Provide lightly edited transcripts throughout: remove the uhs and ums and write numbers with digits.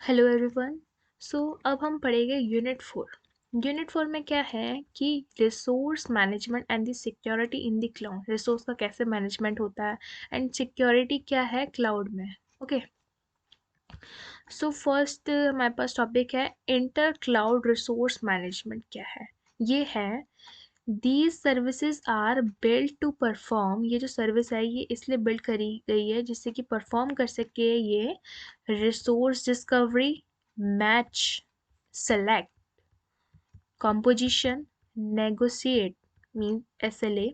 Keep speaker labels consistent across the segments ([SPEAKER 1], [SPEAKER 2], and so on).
[SPEAKER 1] Hello everyone. सो अब हम पढ़ेंगे यूनिट 4। यूनिट 4 में क्या है कि resource management and the security in the cloud. Resource का कैसे मैनेजमेंट होता है एंड सिक्योरिटी क्या है क्लाउड में। ओके, सो फर्स्ट हमारे पास टॉपिक है इंटर क्लाउड रिसोर्स मैनेजमेंट। क्या है? ये है these services are build to perform. ये जो सर्विस है ये इसलिए बिल्ड करी गई है जिससे कि परफॉर्म कर सके ये resource discovery, match, select, composition, negotiate means SLA,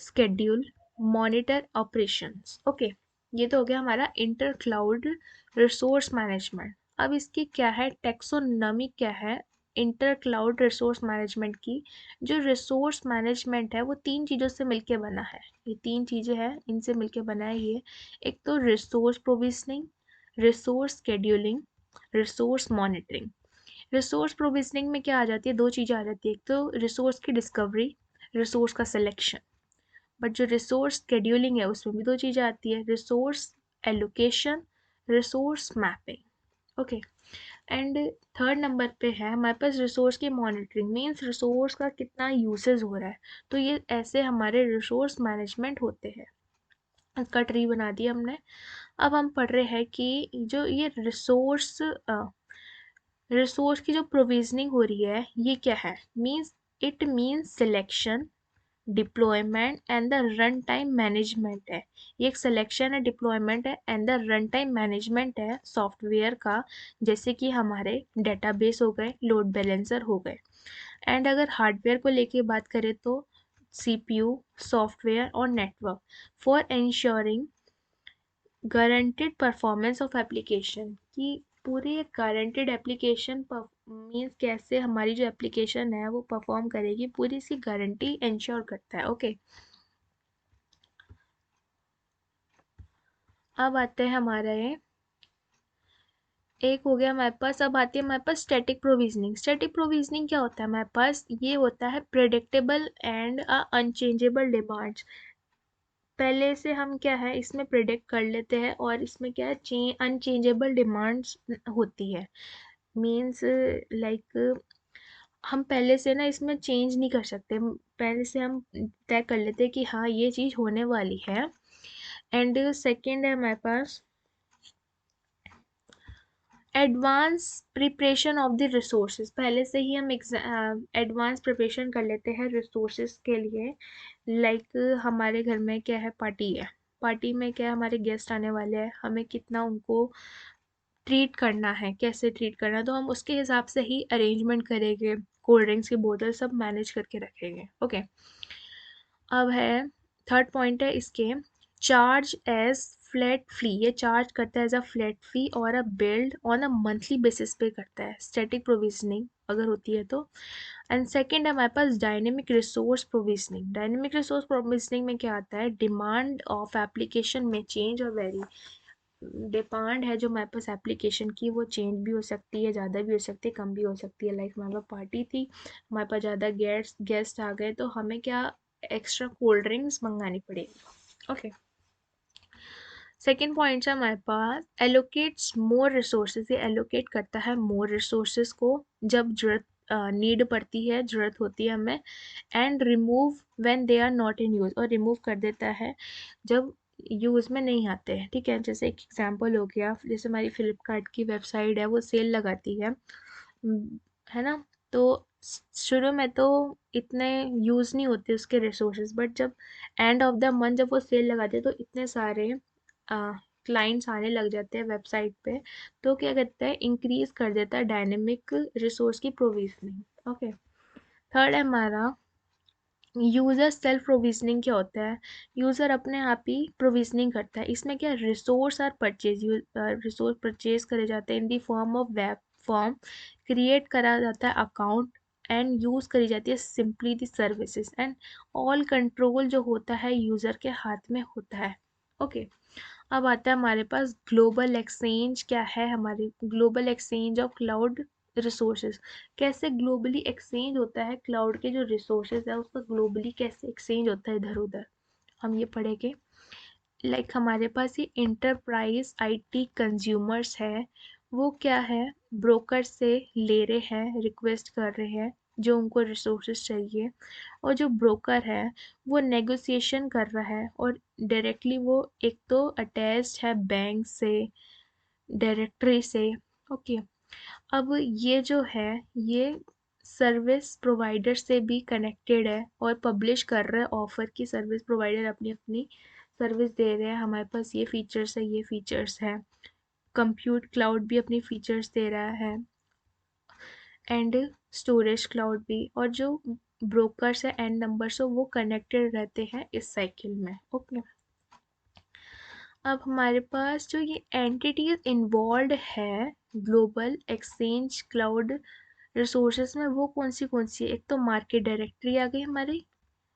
[SPEAKER 1] schedule, monitor operations। Okay, ये तो हो गया हमारा इंटर क्लाउड रिसोर्स मैनेजमेंट। अब इसकी क्या है टेक्सोनॉमी, क्या है इंटर क्लाउड रिसोर्स मैनेजमेंट की। जो रिसोर्स मैनेजमेंट है वो तीन चीज़ों से मिलके बना है। ये तीन चीज़ें हैं, इनसे मिलके बना है ये। एक तो resource provisioning, resource scheduling, resource monitoring. Resource provisioning में क्या आ जाती है? दो चीज़ें आ जाती है। एक तो रिसोर्स की डिस्कवरी, रिसोर्स का सिलेक्शन। बट जो रिसोर्स शेड्यूलिंग है उसमें भी दो चीज़ें आती है, resource allocation, resource mapping. Okay, and third number पे है हमारे पास रिसोर्स की मॉनिटरिंग, मीन्स रिसोर्स का कितना यूसेज हो रहा है। तो ये ऐसे हमारे रिसोर्स मैनेजमेंट होते हैं। इसका ट्री बना दिया हमने। अब हम पढ़ रहे हैं कि जो ये रिसोर्स की जो प्रोविजनिंग हो रही है ये क्या है? Means it means selection, deployment and the run time management है। ये एक सिलेक्शन है, डिप्लॉयमेंट है and the run time management है सॉफ्टवेयर का। जैसे कि हमारे डेटाबेस हो गए, लोड बैलेंसर हो गए। एंड अगर हार्डवेयर को लेके बात करें तो सीपीयू, सॉफ्टवेयर और network for ensuring guaranteed performance of application. कि पूरी एक गारंटेड एप्लीकेशन मीन्स कैसे हमारी जो एप्लीकेशन है वो परफॉर्म करेगी, पूरी इसकी गारंटी इंश्योर करता है। ओके, अब आते हैं हमारे एक हो गया हमारे पास। अब आती है हमारे पास स्टैटिक प्रोविजनिंग। स्टैटिक प्रोविजनिंग क्या होता है? हमारे पास ये होता है प्रेडिक्टेबल एंड अनचेंजेबल डिमांड्स। पहले से हम क्या है इसमें प्रिडिक्ट कर लेते हैं और इसमें क्या है अनचेंजेबल डिमांड्स होती है। मीन्स लाइक हम पहले से ना इसमें चेंज नहीं कर सकते। पहले से हम तय कर लेते हैं कि हाँ ये चीज़ होने वाली है। एंड सेकंड है हमारे पास advance preparation of the resources. पहले से ही हम एडवांस प्रिपरेशन कर लेते हैं रिसोर्सेज के लिए। लाइक हमारे घर में क्या है, पार्टी है, पार्टी में क्या है हमारे गेस्ट आने वाले हैं, हमें कितना उनको ट्रीट करना है, कैसे ट्रीट करना है, तो हम उसके हिसाब से ही अरेंजमेंट करेंगे। कोल्ड ड्रिंक्स की बोतल सब मैनेज करके रखेंगे। ओके, अब है थर्ड पॉइंट है इसके चार्ज एज फ्लैट फी। ये चार्ज करता है एज अ फ्लैट फी और अ build on a monthly basis पे करता है स्टैटिक प्रोविजनिंग अगर होती है तो। एंड सेकंड है हमारे पास dynamic resource provisioning. Dynamic resource provisioning में क्या आता है? डिमांड ऑफ एप्लीकेशन में चेंज और वेरी। डिमांड है जो हमारे पास एप्लीकेशन की वो चेंज भी हो सकती है, ज़्यादा भी हो सकती है, कम भी हो सकती है। लाइक हमारे पास पार्टी थी, हमारे पास ज़्यादा गेस्ट आ गए तो हमें क्या एक्स्ट्रा कोल्ड ड्रिंक्स मंगानी पड़ेगी। ओके, सेकेंड पॉइंट है हमारे पास एलोकेट्स मोर रिसोर्सेज। ये एलोकेट करता है मोर रिसोर्सेज को जब जरूरत नीड पड़ती है, ज़रूरत होती है हमें। And remove when they are not in use, और रिमूव कर देता है जब यूज़ में नहीं आते हैं। ठीक है, जैसे एक एग्जांपल हो गया, जैसे हमारी फ्लिपकार्ट की वेबसाइट है वो सेल लगाती है है ना। तो शुरू में तो इतने यूज़ नहीं होते उसके रिसोर्सेज, बट जब एंड ऑफ द मंथ जब वो सेल लगाते हैं तो इतने सारे क्लाइंट्स आने लग जाते हैं वेबसाइट पे। तो क्या करता है, इंक्रीज कर देता है डायनेमिक रिसोर्स की प्रोविजनिंग। ओके, थर्ड है हमारा यूज़र सेल्फ प्रोविजनिंग। क्या होता है? यूज़र अपने आप ही प्रोविजनिंग करता है। इसमें क्या resource are purchase, resource purchase करे जाते हैं in the form of web form, create करा जाता है अकाउंट एंड यूज़ करी जाती है simply the services. And all control जो होता है यूज़र के हाथ में होता है। ओके, अब आता है हमारे पास ग्लोबल एक्सचेंज। क्या है हमारी global exchange of cloud resources? कैसे ग्लोबली एक्सचेंज होता है क्लाउड के जो रिसोर्सेज है उसका ग्लोबली कैसे एक्सचेंज होता है इधर उधर, हम ये पढ़ेंगे। लाइक हमारे पास ये इंटरप्राइज आईटी कंज्यूमर्स है, वो क्या है, ब्रोकर से ले रहे हैं, रिक्वेस्ट कर रहे हैं जो उनको रिसोर्सेज चाहिए, और जो ब्रोकर है वो नेगोशिएशन कर रहा है, और डायरेक्टली वो एक तो अटैच्ड है बैंक से, डायरेक्टरी से। ओके, अब ये जो है ये सर्विस प्रोवाइडर से भी कनेक्टेड है और पब्लिश कर रहा है ऑफर की, सर्विस प्रोवाइडर अपनी अपनी सर्विस दे रहे हैं, हमारे पास ये फीचर्स है, ये फीचर्स है। कंप्यूट क्लाउड भी अपनी फीचर्स दे रहा है, एंड स्टोरेज क्लाउड भी, और जो ब्रोकर्स है एंड नंबर्स हो वो कनेक्टेड रहते हैं इस साइकिल में। ओके, अब हमारे पास जो ये एंटिटीज इन्वॉल्व है ग्लोबल एक्सचेंज क्लाउड रिसोर्सेज में, वो कौन सी है, एक तो मार्केट डायरेक्टरी आ गई हमारी।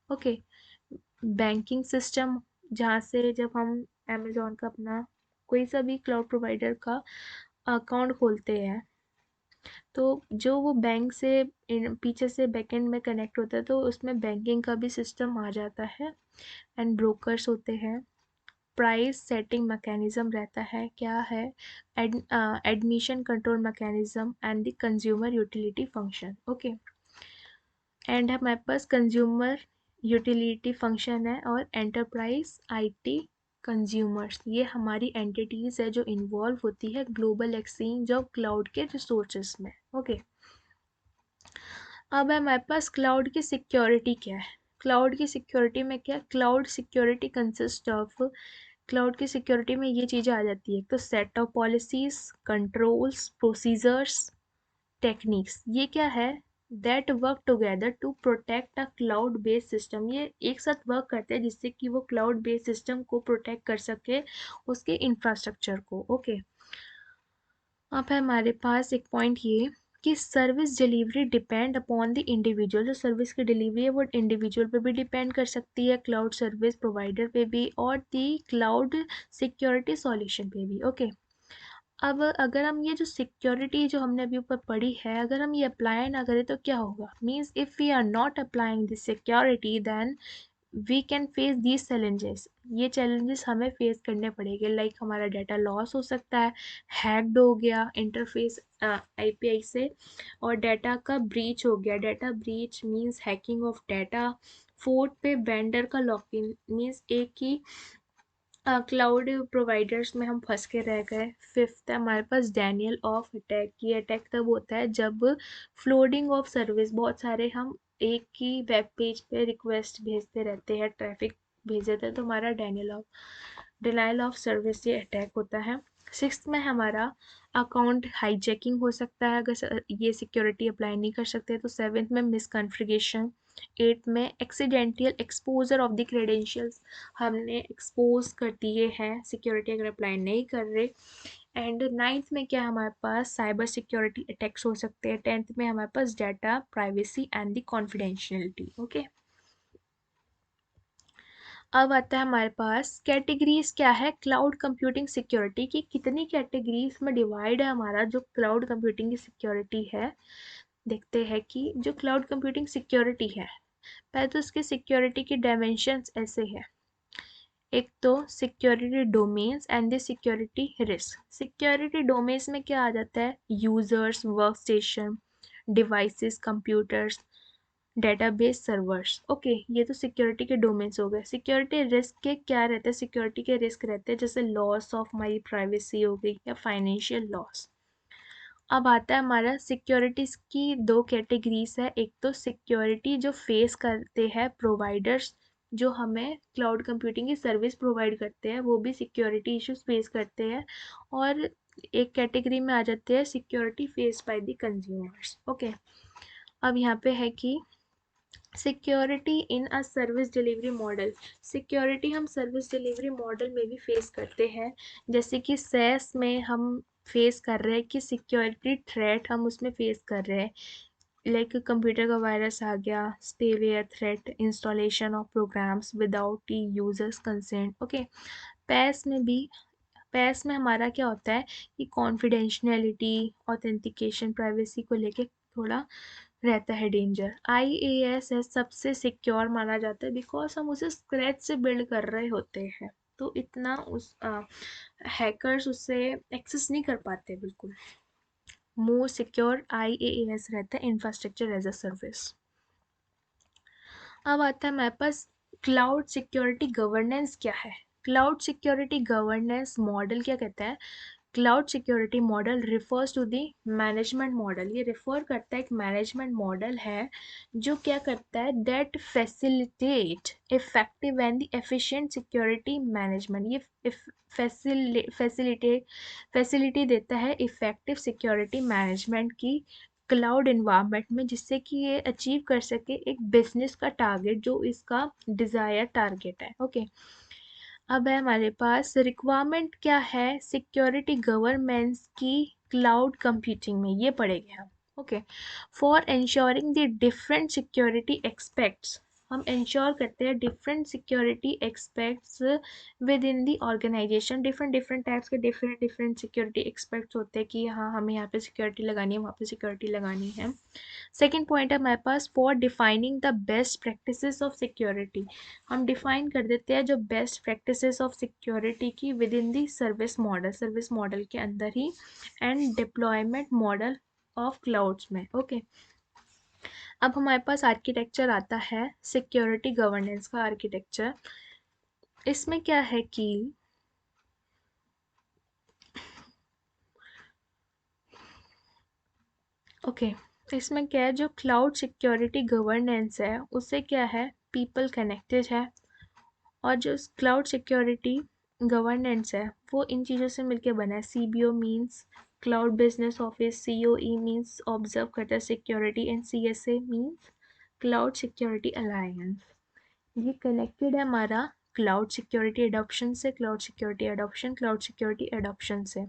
[SPEAKER 1] ओके, बैंकिंग सिस्टम, जहाँ से जब हम अमेजोन का अपना कोई सा भी क्लाउड प्रोवाइडर का अकाउंट खोलते हैं तो जो वो बैंक से पीछे से बैकएंड में कनेक्ट होता है, तो उसमें बैंकिंग का भी सिस्टम आ जाता है, एंड ब्रोकर्स होते हैं। प्राइस सेटिंग मैकेनिज्म रहता है, क्या है, admission control mechanism and the consumer utility function. Okay, and हमारे पास कंज्यूमर यूटिलिटी फंक्शन है और एंटरप्राइज आईटी कंज्यूमर्स, ये हमारी एंटिटीज है जो इन्वॉल्व होती है ग्लोबल एक्सचेंज ऑफ क्लाउड के रिसोर्सेज में। ओके, अब हमारे पास क्लाउड की सिक्योरिटी क्या है। क्लाउड की सिक्योरिटी में क्या, cloud security consist of, cloud की सिक्योरिटी में ये चीज़ें आ जाती है, तो set of policies, controls, procedures, techniques, ये क्या है, that work together to protect a cloud based system, ये एक साथ वर्क करते हैं जिससे कि वो क्लाउड बेस्ड सिस्टम को प्रोटेक्ट कर सके, उसके इंफ्रास्ट्रक्चर को। ओके, अब है हमारे पास एक पॉइंट ये कि service delivery depend upon the individual, जो सर्विस की डिलीवरी है वो इंडिविजुअल पे भी डिपेंड कर सकती है, क्लाउड सर्विस प्रोवाइडर पे भी, और दी क्लाउड सिक्योरिटी सॉल्यूशन पे भी। ओके, अब अगर हम ये जो सिक्योरिटी जो हमने अभी ऊपर पढ़ी है, अगर हम ये अप्लाई ना करें तो क्या होगा, means if we are not applying this security then we can face these challenges, ये चैलेंजेस हमें फेस करने पड़ेंगे, लाइक हमारा डाटा लॉस हो सकता है, हैक्ड हो गया इंटरफेस आईपीआई से, और डाटा का ब्रीच हो गया, data breach means hacking of data. Fourth पे वेंडर का लॉक इन, मीन्स एक ही क्लाउड प्रोवाइडर्स में हम फंस के रह गए। फिफ्थ है हमारे पास डैनियल ऑफ अटैक, ये अटैक तब होता है जब फ्लोडिंग ऑफ सर्विस, बहुत सारे हम एक ही वेब पेज पे रिक्वेस्ट भेजते रहते हैं, ट्रैफिक भेज देते हैं, तो हमारा डिनाइल ऑफ सर्विस ये अटैक होता है। सिक्स्थ में हमारा अकाउंट हाईजैकिंग हो सकता है अगर ये सिक्योरिटी अप्लाई नहीं कर सकते, तो सेवेंथ में मिसकॉन्फ़िगरेशन। एट में accidental exposure of the credentials, हमने एक्सपोज कर दिए हैं सिक्योरिटी अगर अप्लाई नहीं कर रहे। एंड नाइन्थ में क्या हमारे पास साइबर सिक्योरिटी अटैक्स हो सकते हैं। टेंथ में हमारे पास data privacy and the confidentiality. Okay, अब आता है हमारे पास कैटेगरीज क्या है क्लाउड कंप्यूटिंग सिक्योरिटी की, कितनी कैटेगरीज में डिवाइड है हमारा जो क्लाउड कंप्यूटिंग की सिक्योरिटी है। देखते हैं कि जो क्लाउड कंप्यूटिंग सिक्योरिटी है, पहले तो इसके सिक्योरिटी की डायमेंशंस ऐसे है, एक तो security domains and the security risk. Security domains में क्या आ जाता है, users, work station, devices, computers, database servers. Okay, ये तो सिक्योरिटी के डोमेन्स हो गए। सिक्योरिटी रिस्क के क्या रहते हैं, सिक्योरिटी के रिस्क रहते हैं जैसे लॉस ऑफ माई प्राइवेसी हो गई या फाइनेंशियल लॉस। अब आता है हमारा सिक्योरिटीज की दो कैटेगरीज है, एक तो सिक्योरिटी जो फेस करते हैं प्रोवाइडर्स जो हमें क्लाउड कंप्यूटिंग की सर्विस प्रोवाइड करते हैं, वो भी सिक्योरिटी इश्यूज फेस करते हैं, और एक कैटेगरी में आ जाते हैं security face by the consumers. Okay, अब यहाँ पे है कि security in a service delivery model, security हम सर्विस डिलीवरी मॉडल में भी फेस करते हैं, जैसे कि सेस में हम फेस कर रहे हैं कि सिक्योरिटी थ्रेट हम उसमें फेस कर रहे हैं, लाइक कंप्यूटर का वायरस आ गया, spyware threat, installation of programs without users consent. Okay, पैस में भी, पैस में हमारा क्या होता है कि कॉन्फिडेंशियलिटी, ऑथेंटिकेशन, प्राइवेसी को लेके थोड़ा रहता है डेंजर। IaaS है सबसे सिक्योर माना जाता है बिकॉज हम उसे स्क्रैच से बिल्ड कर रहे होते हैं। तो इतना उस हैकर्स उससे एक्सेस नहीं कर पाते बिल्कुल। मोर सिक्योर IaaS रहता है, इंफ्रास्ट्रक्चर एज अ सर्विस। अब आता है हमारे पास क्लाउड सिक्योरिटी गवर्नेंस क्या है। क्लाउड सिक्योरिटी गवर्नेंस मॉडल क्या कहता है, cloud security model refers to the management model, ये रिफर करता है एक मैनेजमेंट मॉडल है जो क्या करता है, that facilitate effective and the efficient security management. ये फैसिलिटी देता है इफेक्टिव सिक्योरिटी मैनेजमेंट की क्लाउड इन्वायरमेंट में, जिससे कि ये अचीव कर सके एक बिजनेस का टारगेट जो इसका डिज़ायर टारगेट है। ओके, अब है हमारे पास रिक्वायरमेंट क्या है सिक्योरिटी गवर्नेंस की क्लाउड कंप्यूटिंग में, ये पढ़ेंगे हम। Okay, for ensuring the different security aspects, हम इंश्योर करते हैं different security aspects within the organization. Different different types के डिफरेंट डिफरेंट सिक्योरिटी एक्सपेक्ट्स होते हैं कि हाँ हमें यहाँ पे सिक्योरिटी लगानी है, वहाँ पे सिक्योरिटी लगानी है। सेकेंड पॉइंट है हमारे पास for defining the best practices of security, हम डिफाइन कर देते हैं जो बेस्ट प्रैक्टिसेस ऑफ सिक्योरिटी की within the service model के अंदर ही, and deployment model of clouds में। ओके, अब हमारे पास आर्किटेक्चर आता है सिक्योरिटी गवर्नेंस का आर्किटेक्चर। इसमें क्या है कि ओके इसमें क्या है, जो क्लाउड सिक्योरिटी गवर्नेंस है उससे क्या है, पीपल कनेक्टेड है, और जो क्लाउड सिक्योरिटी गवर्नेंस है वो इन चीज़ों से मिलके बना है। CBO means cloud business office, COE means observe करता है security, and CSA means cloud security alliance. ये कनेक्टेड है हमारा क्लाउड सिक्योरिटी एडॉप्शन से, क्लाउड सिक्योरिटी एडॉप्शन से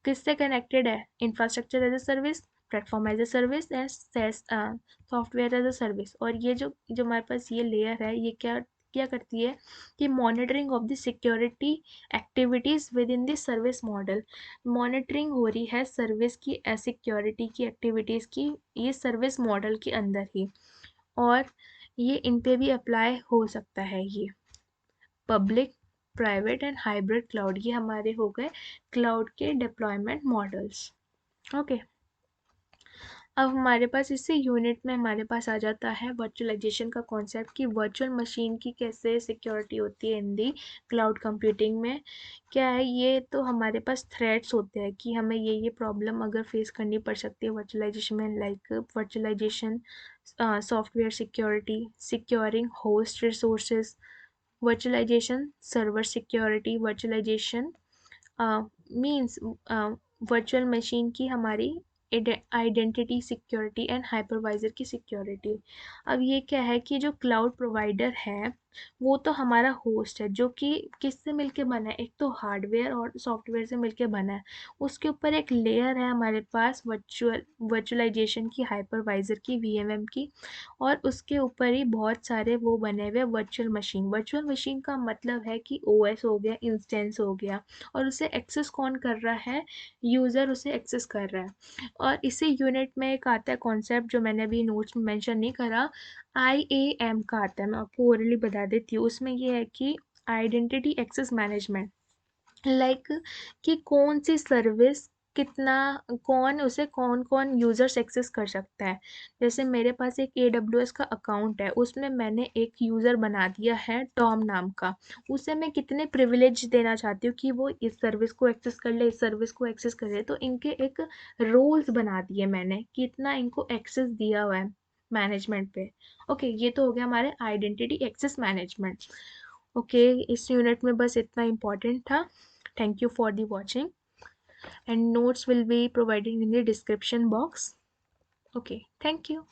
[SPEAKER 1] किससे कनेक्टेड है, infrastructure as a service, platform as a service, and software as a service. और ये जो जो हमारे पास ये लेयर है ये क्या क्या करती है कि monitoring of the security activities with in the service model, monitoring हो रही है सर्विस की सिक्योरिटी की एक्टिविटीज़ की ये सर्विस मॉडल के अंदर ही, और ये इन पे भी अप्लाई हो सकता है। ये public, private and hybrid cloud, ये हमारे हो गए क्लाउड के डिप्लॉयमेंट मॉडल्स। ओके, अब हमारे पास इसी यूनिट में हमारे पास आ जाता है वर्चुअलाइजेशन का कॉन्सेप्ट, कि वर्चुअल मशीन की कैसे सिक्योरिटी होती है इन दी क्लाउड कंप्यूटिंग में। क्या है, ये तो हमारे पास थ्रेट्स होते हैं कि हमें ये प्रॉब्लम अगर फेस करनी पड़ सकती है वर्चुअलाइजेशन में, like virtualization software security, securing host resources, virtualization server security, virtualization means virtual machine की हमारी आइडेंटिटी सिक्योरिटी एंड हाइपरवाइजर की सिक्योरिटी। अब ये क्या है कि जो क्लाउड प्रोवाइडर है वो तो हमारा होस्ट है जो कि किससे मिलके बना है, एक तो हार्डवेयर और सॉफ्टवेयर से मिलके बना है, उसके ऊपर एक लेयर है हमारे पास वर्चुअलाइजेशन की, हाइपरवाइजर की, VMM की, और उसके ऊपर ही बहुत सारे वो बने हुए वर्चुअल मशीन का मतलब है कि OS हो गया, इंस्टेंस हो गया, और उसे एक्सेस कौन कर रहा है, यूज़र उसे एक्सेस कर रहा है। और इसी यूनिट में एक आता है कॉन्सेप्ट जो मैंने अभी नोट्स में मेंशन नहीं करा, IAM का आता है, मैं आपको ओरली बता देती हूँ। उसमें ये है कि आइडेंटिटी एक्सेस मैनेजमेंट, लाइक कि कौन सी सर्विस कितना, कौन उसे कौन कौन यूज़र्स एक्सेस कर सकता है। जैसे मेरे पास एक AWS का अकाउंट है, उसमें मैंने एक यूज़र बना दिया है टॉम नाम का, उसे मैं कितने प्रिविलेज देना चाहती हूँ कि वो इस सर्विस को एक्सेस कर ले, इस सर्विस को एक्सेस कर ले, तो इनके एक रोल्स बना दिए मैंने कि इतना इनको एक्सेस दिया हुआ है मैनेजमेंट पे। ओके, ये तो हो गया हमारे आइडेंटिटी एक्सेस मैनेजमेंट। ओके, इस यूनिट में बस इतना इम्पोर्टेंट था। Thank you for the watching, and notes will be provided in the description box. Okay, thank you.